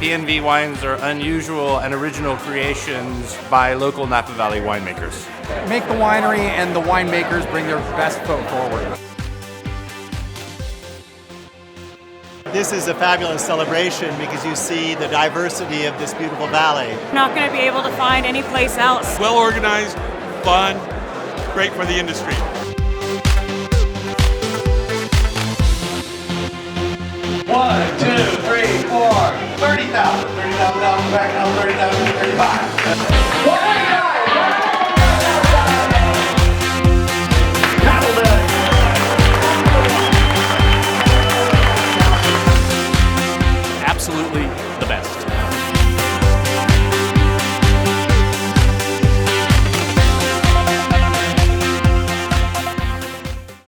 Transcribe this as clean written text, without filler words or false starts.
PNV wines are unusual and original creations by local Napa Valley winemakers. Make the winery and the winemakers bring their best foot forward. This is a fabulous celebration because you see the diversity of this beautiful valley. Not going to be able to find any place else. Well organized, fun, great for the industry. One, two, three, four, 30,000, 30,000 down, back down, 30,000, 35.